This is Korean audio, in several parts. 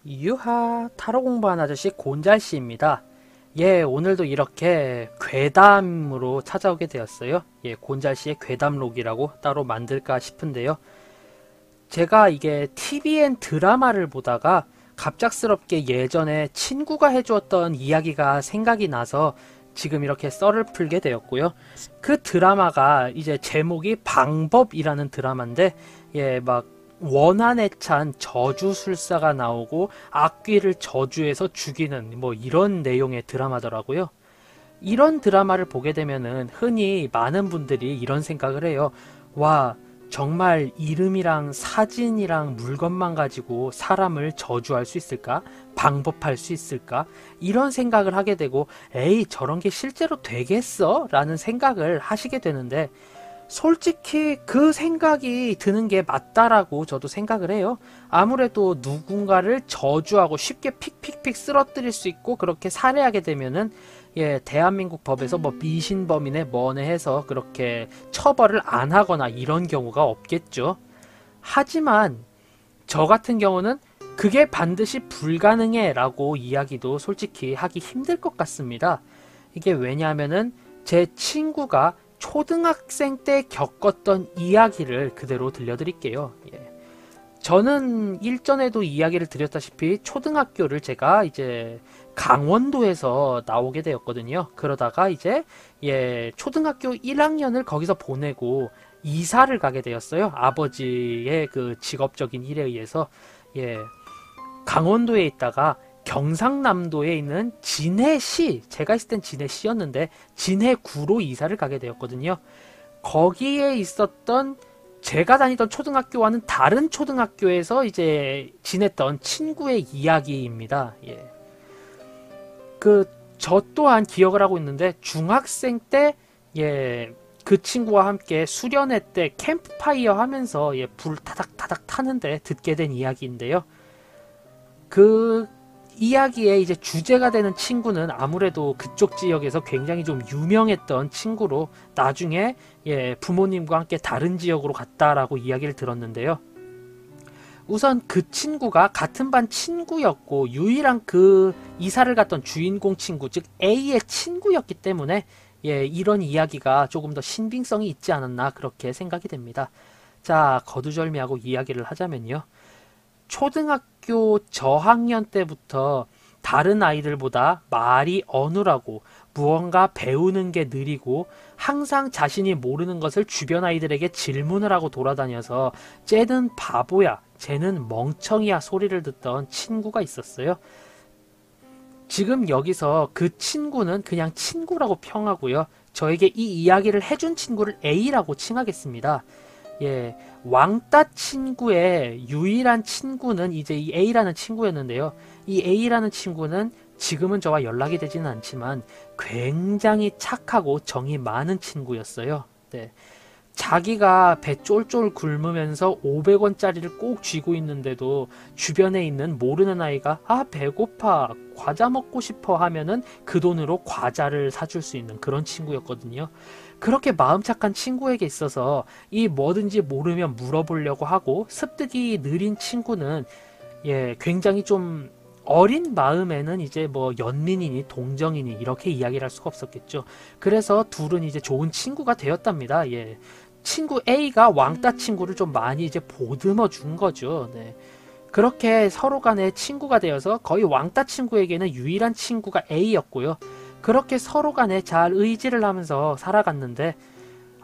유하 타로 공부한 아저씨 곤잘씨입니다. 예, 오늘도 이렇게 괴담으로 찾아오게 되었어요. 예, 곤잘씨의 괴담록이라고 따로 만들까 싶은데요. 제가 이게 TVN 드라마를 보다가 갑작스럽게 예전에 친구가 해주었던 이야기가 생각이 나서 지금 이렇게 썰을 풀게 되었고요. 그 드라마가 이제 제목이 방법이라는 드라마인데, 예, 막 원한에 찬 저주술사가 나오고 악귀를 저주해서 죽이는 뭐 이런 내용의 드라마더라고요. 이런 드라마를 보게 되면은 흔히 많은 분들이 이런 생각을 해요. 와, 정말 이름이랑 사진이랑 물건만 가지고 사람을 저주할 수 있을까? 방법할 수 있을까? 이런 생각을 하게 되고, 에이, 저런 게 실제로 되겠어? 라는 생각을 하시게 되는데, 솔직히 그 생각이 드는 게 맞다라고 저도 생각을 해요. 아무래도 누군가를 저주하고 쉽게 픽픽픽 쓰러뜨릴 수 있고 그렇게 살해하게 되면은 예, 대한민국 법에서 뭐 미신범이네 뭐네 해서 그렇게 처벌을 안 하거나 이런 경우가 없겠죠. 하지만 저 같은 경우는 그게 반드시 불가능해 라고 이야기도 솔직히 하기 힘들 것 같습니다. 이게 왜냐하면은 제 친구가 초등학생 때 겪었던 이야기를 그대로 들려드릴게요. 예. 저는 일전에도 이야기를 드렸다시피 초등학교를 제가 이제 강원도에서 나오게 되었거든요. 그러다가 이제 예, 초등학교 1학년을 거기서 보내고 이사를 가게 되었어요. 아버지의 그 직업적인 일에 의해서 예, 강원도에 있다가 경상남도에 있는 진해시, 제가 있을 땐 진해시였는데 진해구로 이사를 가게 되었거든요. 거기에 있었던 제가 다니던 초등학교와는 다른 초등학교에서 이제 지냈던 친구의 이야기입니다. 예. 저 또한 기억을 하고 있는데 중학생 때 예, 그 친구와 함께 수련회 때 캠프파이어 하면서 예, 불 타닥타닥 타는데 듣게 된 이야기인데요. 그 이야기의 이제 주제가 되는 친구는 아무래도 그쪽 지역에서 굉장히 좀 유명했던 친구로 나중에 예, 부모님과 함께 다른 지역으로 갔다라고 이야기를 들었는데요. 우선 그 친구가 같은 반 친구였고 유일한 그 이사를 갔던 주인공 친구, 즉 A의 친구였기 때문에 예, 이런 이야기가 조금 더 신빙성이 있지 않았나 그렇게 생각이 됩니다. 자, 거두절미하고 이야기를 하자면요. 초등학교 저학년 때부터 다른 아이들보다 말이 어눌하고 무언가 배우는 게 느리고 항상 자신이 모르는 것을 주변 아이들에게 질문을 하고 돌아다녀서 쟤는 바보야, 쟤는 멍청이야 소리를 듣던 친구가 있었어요. 지금 여기서 그 친구는 그냥 친구라고 평하고요. 저에게 이 이야기를 해준 친구를 A라고 칭하겠습니다. 예, 왕따 친구의 유일한 친구는 이제 이 A라는 친구였는데요. 이 A라는 친구는 지금은 저와 연락이 되지는 않지만 굉장히 착하고 정이 많은 친구였어요. 네. 자기가 배 쫄쫄 굶으면서 500원짜리를 꼭 쥐고 있는데도 주변에 있는 모르는 아이가 아 배고파 과자 먹고 싶어 하면은 그 돈으로 과자를 사줄 수 있는 그런 친구였거든요. 그렇게 마음 착한 친구에게 있어서 이 뭐든지 모르면 물어보려고 하고 습득이 느린 친구는 예 굉장히 좀 어린 마음에는 이제 뭐 연민이니 동정이니 이렇게 이야기를 할 수가 없었겠죠. 그래서 둘은 이제 좋은 친구가 되었답니다. 예. 친구 A가 왕따 친구를 좀 많이 이제 보듬어 준 거죠. 네. 그렇게 서로 간에 친구가 되어서 거의 왕따 친구에게는 유일한 친구가 A였고요. 그렇게 서로 간에 잘 의지를 하면서 살아갔는데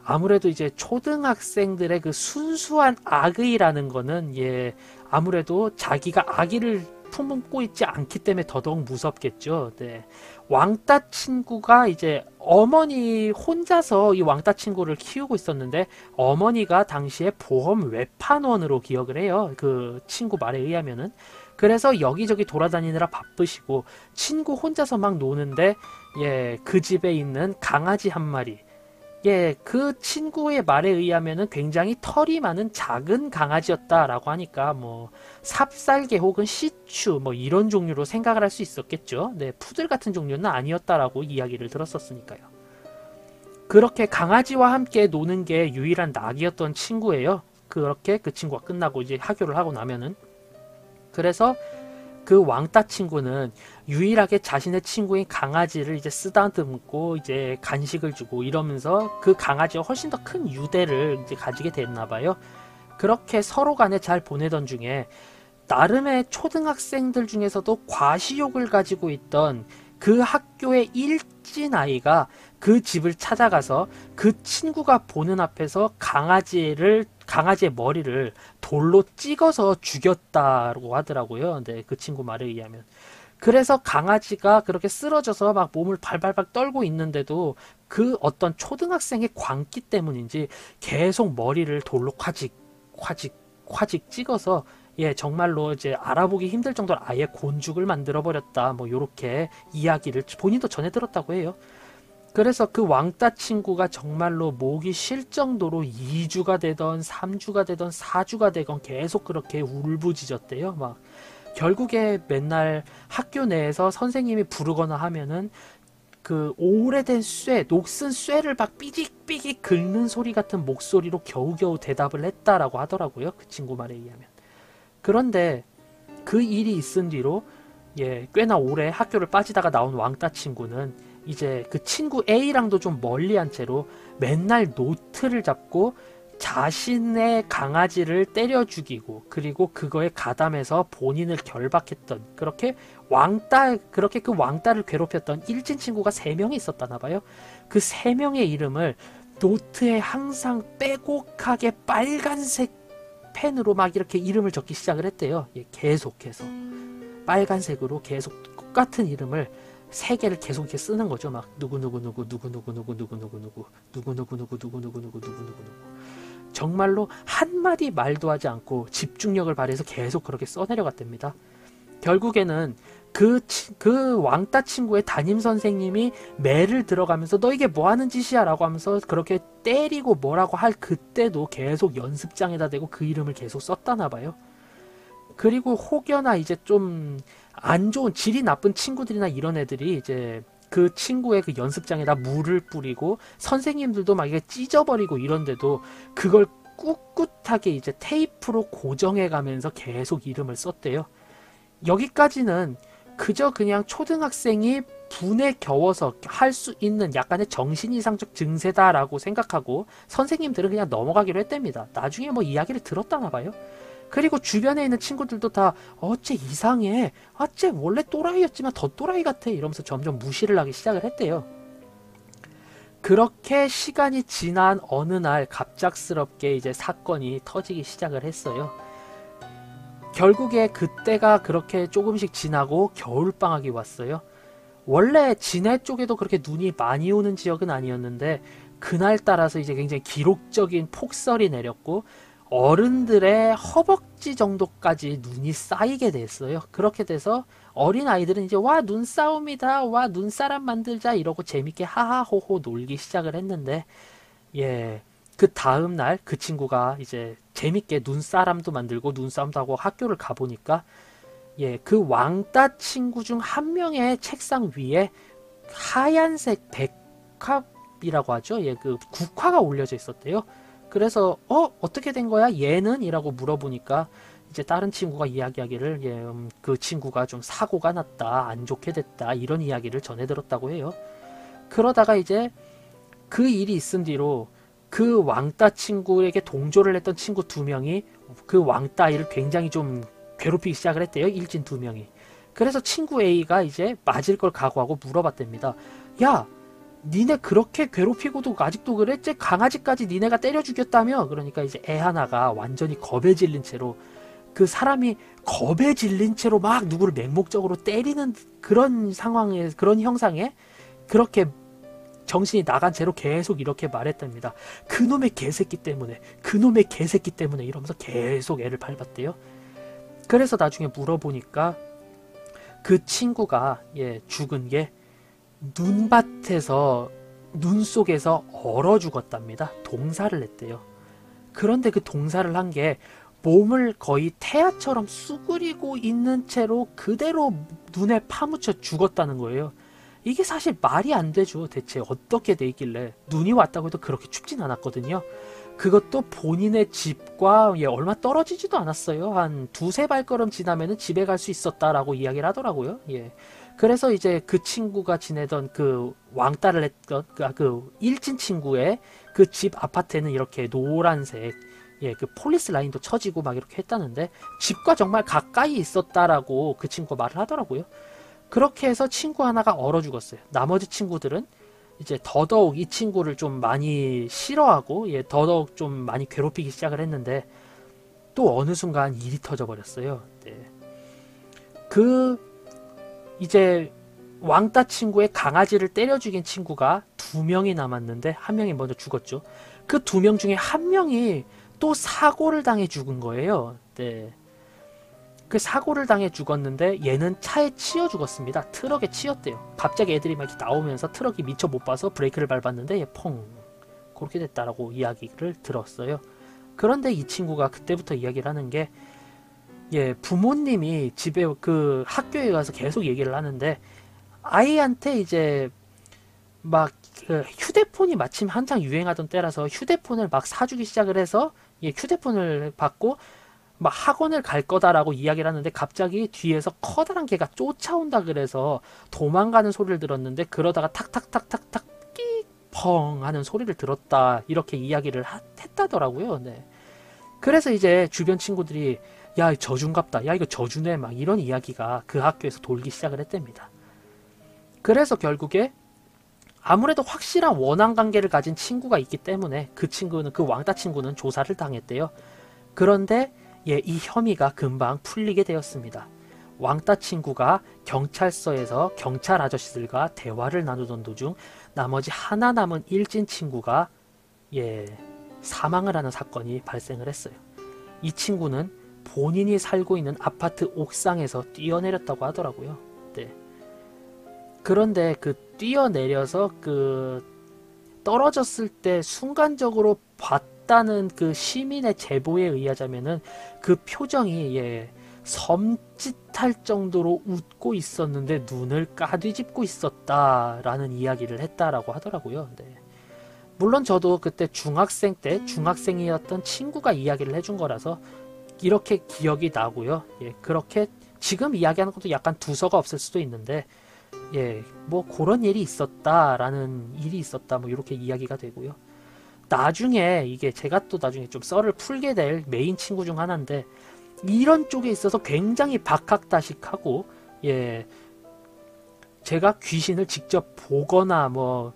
아무래도 이제 초등학생들의 그 순수한 악의라는 거는 예 아무래도 자기가 악의를 품고 있지 않기 때문에 더더욱 무섭겠죠. 네. 왕따 친구가 이제 어머니 혼자서 이 왕따 친구를 키우고 있었는데 어머니가 당시에 보험 외판원으로 기억을 해요. 그 친구 말에 의하면은. 그래서 여기저기 돌아다니느라 바쁘시고 친구 혼자서 막 노는데 예, 그 집에 있는 강아지 한 마리 예, 그 친구의 말에 의하면은 굉장히 털이 많은 작은 강아지였다라고 하니까 뭐 삽살개 혹은 시츄 뭐 이런 종류로 생각을 할 수 있었겠죠. 네, 푸들 같은 종류는 아니었다라고 이야기를 들었었으니까요. 그렇게 강아지와 함께 노는 게 유일한 낙이었던 친구예요. 그렇게 그 친구가 끝나고 이제 하교를 하고 나면은 그래서 그 왕따 친구는 유일하게 자신의 친구인 강아지를 이제 쓰다듬고 이제 간식을 주고 이러면서 그 강아지가 훨씬 더 큰 유대를 이제 가지게 됐나 봐요. 그렇게 서로 간에 잘 보내던 중에 나름의 초등학생들 중에서도 과시욕을 가지고 있던 그 학교의 일진 아이가 그 집을 찾아가서 그 친구가 보는 앞에서 강아지의 머리를 돌로 찍어서 죽였다고 하더라고요. 근데 그 친구 말에 의하면. 그래서 강아지가 그렇게 쓰러져서 막 몸을 발발발 떨고 있는데도 그 어떤 초등학생의 광기 때문인지 계속 머리를 돌로 콰직 찍어서 정말로 이제 알아보기 힘들 정도로 아예 곤죽을 만들어 버렸다. 뭐 요렇게 이야기를 본인도 전해 들었다고 해요. 그래서 그 왕따 친구가 정말로 목이 쉴 정도로 2주가 되던 3주가 되던 4주가 되건 계속 그렇게 울부짖었대요. 막 결국에 맨날 학교 내에서 선생님이 부르거나 하면은 그 오래된 녹슨 쇠를 막 삐직삐직 긁는 소리 같은 목소리로 겨우겨우 대답을 했다라고 하더라고요. 그 친구 말에 의하면. 그런데 그 일이 있은 뒤로 꽤나 오래 학교를 빠지다가 나온 왕따 친구는 이제 그 친구 A랑도 좀 멀리한 채로 맨날 노트를 잡고 자신의 강아지를 때려 죽이고 그리고 그거에 가담해서 본인을 결박했던 그렇게 그 왕따를 괴롭혔던 일진 친구가 3명이 있었다나 봐요. 그 3명의 이름을 노트에 항상 빼곡하게 빨간색 펜으로 막 이렇게 이름을 적기 시작을 했대요. 계속해서 빨간색으로 계속 똑같은 이름을 3개를 계속 이렇게 쓰는 거죠. 막 누구누구누구 정말로 한마디 말도 하지 않고 집중력을 발휘해서 계속 그렇게 써내려갔답니다. 결국에는 그 왕따 친구의 담임선생님이 매를 들어가면서 너 이게 뭐하는 짓이야 라고 하면서 그렇게 때리고 뭐라고 할 그때도 계속 연습장에다 대고 그 이름을 계속 썼다나 봐요. 그리고 혹여나 이제 좀 안 좋은 질이 나쁜 친구들이나 이런 애들이 이제 그 친구의 그 연습장에다 물을 뿌리고 선생님들도 막 이게 찢어버리고 이런데도 그걸 꿋꿋하게 이제 테이프로 고정해 가면서 계속 이름을 썼대요. 여기까지는 그저 그냥 초등학생이 분에 겨워서 할 수 있는 약간의 정신이상적 증세다라고 생각하고 선생님들은 그냥 넘어가기로 했답니다. 나중에 뭐 이야기를 들었다나 봐요. 그리고 주변에 있는 친구들도 다 어째 이상해, 어째 원래 또라이였지만 더 또라이 같아 이러면서 점점 무시를 하기 시작을 했대요. 그렇게 시간이 지난 어느 날 갑작스럽게 이제 사건이 터지기 시작을 했어요. 결국에 그때가 그렇게 조금씩 지나고 겨울방학이 왔어요. 원래 진해 쪽에도 그렇게 눈이 많이 오는 지역은 아니었는데 그날따라서 이제 굉장히 기록적인 폭설이 내렸고 어른들의 허벅지 정도까지 눈이 쌓이게 됐어요. 그렇게 돼서 어린 아이들은 이제 와 눈싸움이다, 와 눈사람 만들자 이러고 재밌게 하하호호 놀기 시작을 했는데 그 다음 날 그 친구가 이제 재밌게 눈사람도 만들고 눈싸움도 하고 학교를 가보니까 그 왕따 친구 중 한 명의 책상 위에 하얀색 백합이라고 하죠. 그 국화가 올려져 있었대요. 그래서 어떻게 된 거야? 얘는? 이라고 물어보니까 이제 다른 친구가 이야기하기를 그 친구가 좀 사고가 났다, 안 좋게 됐다 이런 이야기를 전해 들었다고 해요. 그러다가 이제 그 일이 있은 뒤로 그 왕따 친구에게 동조를 했던 친구 2명이 그 왕따 아이를 굉장히 좀 괴롭히기 시작을 했대요. 일진 2명이. 그래서 친구 A가 이제 맞을 걸 각오하고 물어봤답니다. 야, 니네 그렇게 괴롭히고도 아직도 그래? 쟤 강아지까지 니네가 때려 죽였다며? 그러니까 이제 애 하나가 완전히 겁에 질린 채로 그 사람이 겁에 질린 채로 막 누구를 맹목적으로 때리는 그런 상황에 그런 형상에 그렇게 정신이 나간 채로 계속 이렇게 말했답니다. 그놈의 개새끼 때문에 그놈의 개새끼 때문에 이러면서 계속 애를 밟았대요. 그래서 나중에 물어보니까 그 친구가 죽은 게 눈밭에서 눈 속에서 얼어 죽었답니다. 동사를 했대요. 그런데 그 동사를 한 게 몸을 거의 태아처럼 수그리고 있는 채로 그대로 눈에 파묻혀 죽었다는 거예요. 이게 사실 말이 안 되죠. 대체 어떻게 돼 있길래. 눈이 왔다고 해도 그렇게 춥진 않았거든요. 그것도 본인의 집과 얼마 떨어지지도 않았어요. 한 두세 발걸음 지나면은 집에 갈 수 있었다라고 이야기를 하더라고요. 예. 그래서 이제 그 친구가 지내던 그 왕따를 했던 그 일진 친구의 그 집 아파트에는 이렇게 노란색 그 폴리스 라인도 쳐지고 막 이렇게 했다는데 집과 정말 가까이 있었다라고 그 친구가 말을 하더라고요. 그렇게 해서 친구 하나가 얼어 죽었어요. 나머지 친구들은 이제 더더욱 이 친구를 좀 많이 싫어하고 더더욱 좀 많이 괴롭히기 시작을 했는데 또 어느 순간 일이 터져 버렸어요. 네. 그 이제 왕따 친구의 강아지를 때려 죽인 친구가 2명이 남았는데 한 명이 먼저 죽었죠. 그 2명 중에 한 명이 또 사고를 당해 죽은 거예요. 네. 그 사고를 당해 죽었는데 얘는 차에 치여 죽었습니다. 트럭에 치였대요. 갑자기 애들이 막 나오면서 트럭이 미처 못 봐서 브레이크를 밟았는데 얘 펑 그렇게 됐다라고 이야기를 들었어요. 그런데 이 친구가 그때부터 이야기를 하는 게 부모님이 집에 그 학교에 가서 계속 얘기를 하는데 아이한테 이제 막 그 휴대폰이 마침 한창 유행하던 때라서 휴대폰을 막 사주기 시작을 해서 휴대폰을 받고 막 학원을 갈 거다라고 이야기를 하는데 갑자기 뒤에서 커다란 개가 쫓아온다 그래서 도망가는 소리를 들었는데 그러다가 탁탁탁탁탁 끼펑 하는 소리를 들었다 이렇게 이야기를 했다더라고요. 네. 그래서 이제 주변 친구들이 야 저주인갑다 야 이거 저주네 막 이런 이야기가 그 학교에서 돌기 시작을 했답니다. 그래서 결국에 아무래도 확실한 원한 관계를 가진 친구가 있기 때문에 그 왕따 친구는 조사를 당했대요. 그런데 이 혐의가 금방 풀리게 되었습니다. 왕따 친구가 경찰서에서 경찰 아저씨들과 대화를 나누던 도중 나머지 하나 남은 일진 친구가 사망을 하는 사건이 발생을 했어요. 이 친구는 본인이 살고 있는 아파트 옥상에서 뛰어내렸다고 하더라고요. 네. 그런데 그 뛰어내려서 그 떨어졌을 때 순간적으로 봤다는 그 시민의 제보에 의하자면은 그 표정이 섬찟할 정도로 웃고 있었는데 눈을 까뒤집고 있었다라는 이야기를 했다라고 하더라고요. 네. 물론 저도 그때 중학생 때 중학생이었던 친구가 이야기를 해준 거라서 이렇게 기억이 나고요. 그렇게 지금 이야기하는 것도 약간 두서가 없을 수도 있는데 뭐 그런 일이 있었다라는 일이 있었다 뭐 이렇게 이야기가 되고요. 나중에 이게 제가 또 나중에 좀 썰을 풀게 될 메인 친구 중 하나인데 이런 쪽에 있어서 굉장히 박학다식하고 제가 귀신을 직접 보거나 뭐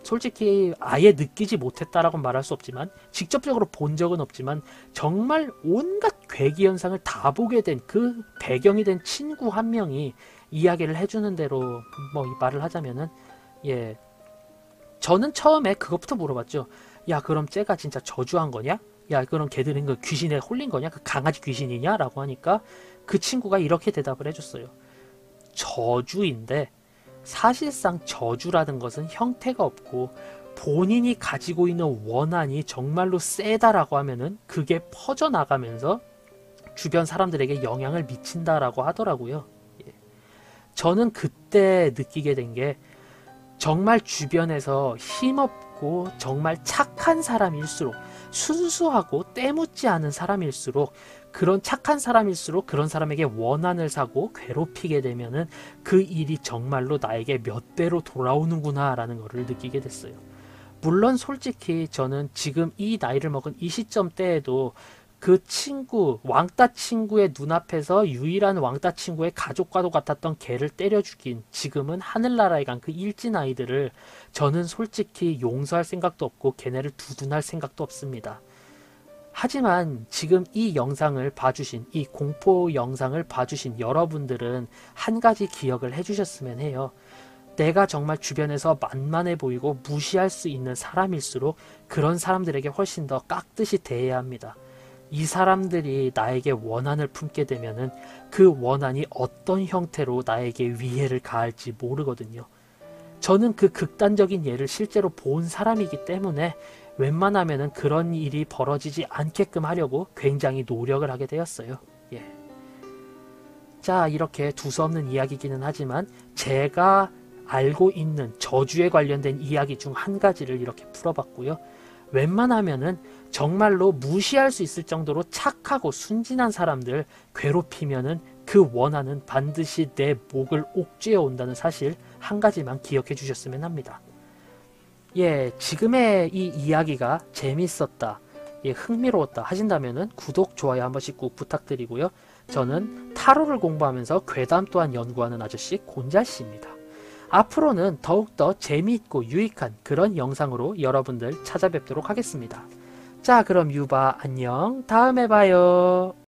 솔직히 아예 느끼지 못했다라고 말할 수 없지만 직접적으로 본 적은 없지만 정말 온갖 괴기현상을 다 보게 된 그 배경이 된 친구 한 명이 이야기를 해주는 대로 뭐 말을 하자면은 저는 처음에 그것부터 물어봤죠. 야 그럼 쟤가 진짜 저주한 거냐? 야 그럼 걔들은 그 귀신에 홀린 거냐? 그 강아지 귀신이냐? 라고 하니까 그 친구가 이렇게 대답을 해줬어요. 저주인데 사실상 저주라는 것은 형태가 없고 본인이 가지고 있는 원한이 정말로 세다라고 하면은 그게 퍼져나가면서 주변 사람들에게 영향을 미친다라고 하더라고요. 저는 그때 느끼게 된 게 정말 주변에서 힘없고 정말 착한 사람일수록 순수하고 때묻지 않은 사람일수록 그런 착한 사람일수록 그런 사람에게 원한을 사고 괴롭히게 되면은 그 일이 정말로 나에게 몇 배로 돌아오는구나 라는 것을 느끼게 됐어요. 물론 솔직히 저는 지금 이 나이를 먹은 이 시점 때에도 그 친구, 왕따 친구의 눈앞에서 유일한 왕따 친구의 가족과도 같았던 개를 때려 죽인 지금은 하늘나라에 간 그 일진 아이들을 저는 솔직히 용서할 생각도 없고 걔네를 두둔할 생각도 없습니다. 하지만 지금 이 영상을 봐주신, 이 공포 영상을 봐주신 여러분들은 한 가지 기억을 해주셨으면 해요. 내가 정말 주변에서 만만해 보이고 무시할 수 있는 사람일수록 그런 사람들에게 훨씬 더 깍듯이 대해야 합니다. 이 사람들이 나에게 원한을 품게 되면은 그 원한이 어떤 형태로 나에게 위해를 가할지 모르거든요. 저는 그 극단적인 예를 실제로 본 사람이기 때문에 웬만하면은 그런 일이 벌어지지 않게끔 하려고 굉장히 노력을 하게 되었어요. 자, 이렇게 두서없는 이야기기는 하지만 제가 알고 있는 저주에 관련된 이야기 중 한 가지를 이렇게 풀어봤고요. 웬만하면은 정말로 무시할 수 있을 정도로 착하고 순진한 사람들 괴롭히면은 그 원한은 반드시 내 목을 옥죄어 온다는 사실 한 가지만 기억해 주셨으면 합니다. 예, 지금의 이 이야기가 재밌었다, 예, 흥미로웠다 하신다면은 구독, 좋아요 한 번씩 꼭 부탁드리고요. 저는 타로를 공부하면서 괴담 또한 연구하는 아저씨 곤잘씨입니다. 앞으로는 더욱더 재미있고 유익한 그런 영상으로 여러분들 찾아뵙도록 하겠습니다. 자, 그럼 유바 안녕, 다음에 봐요.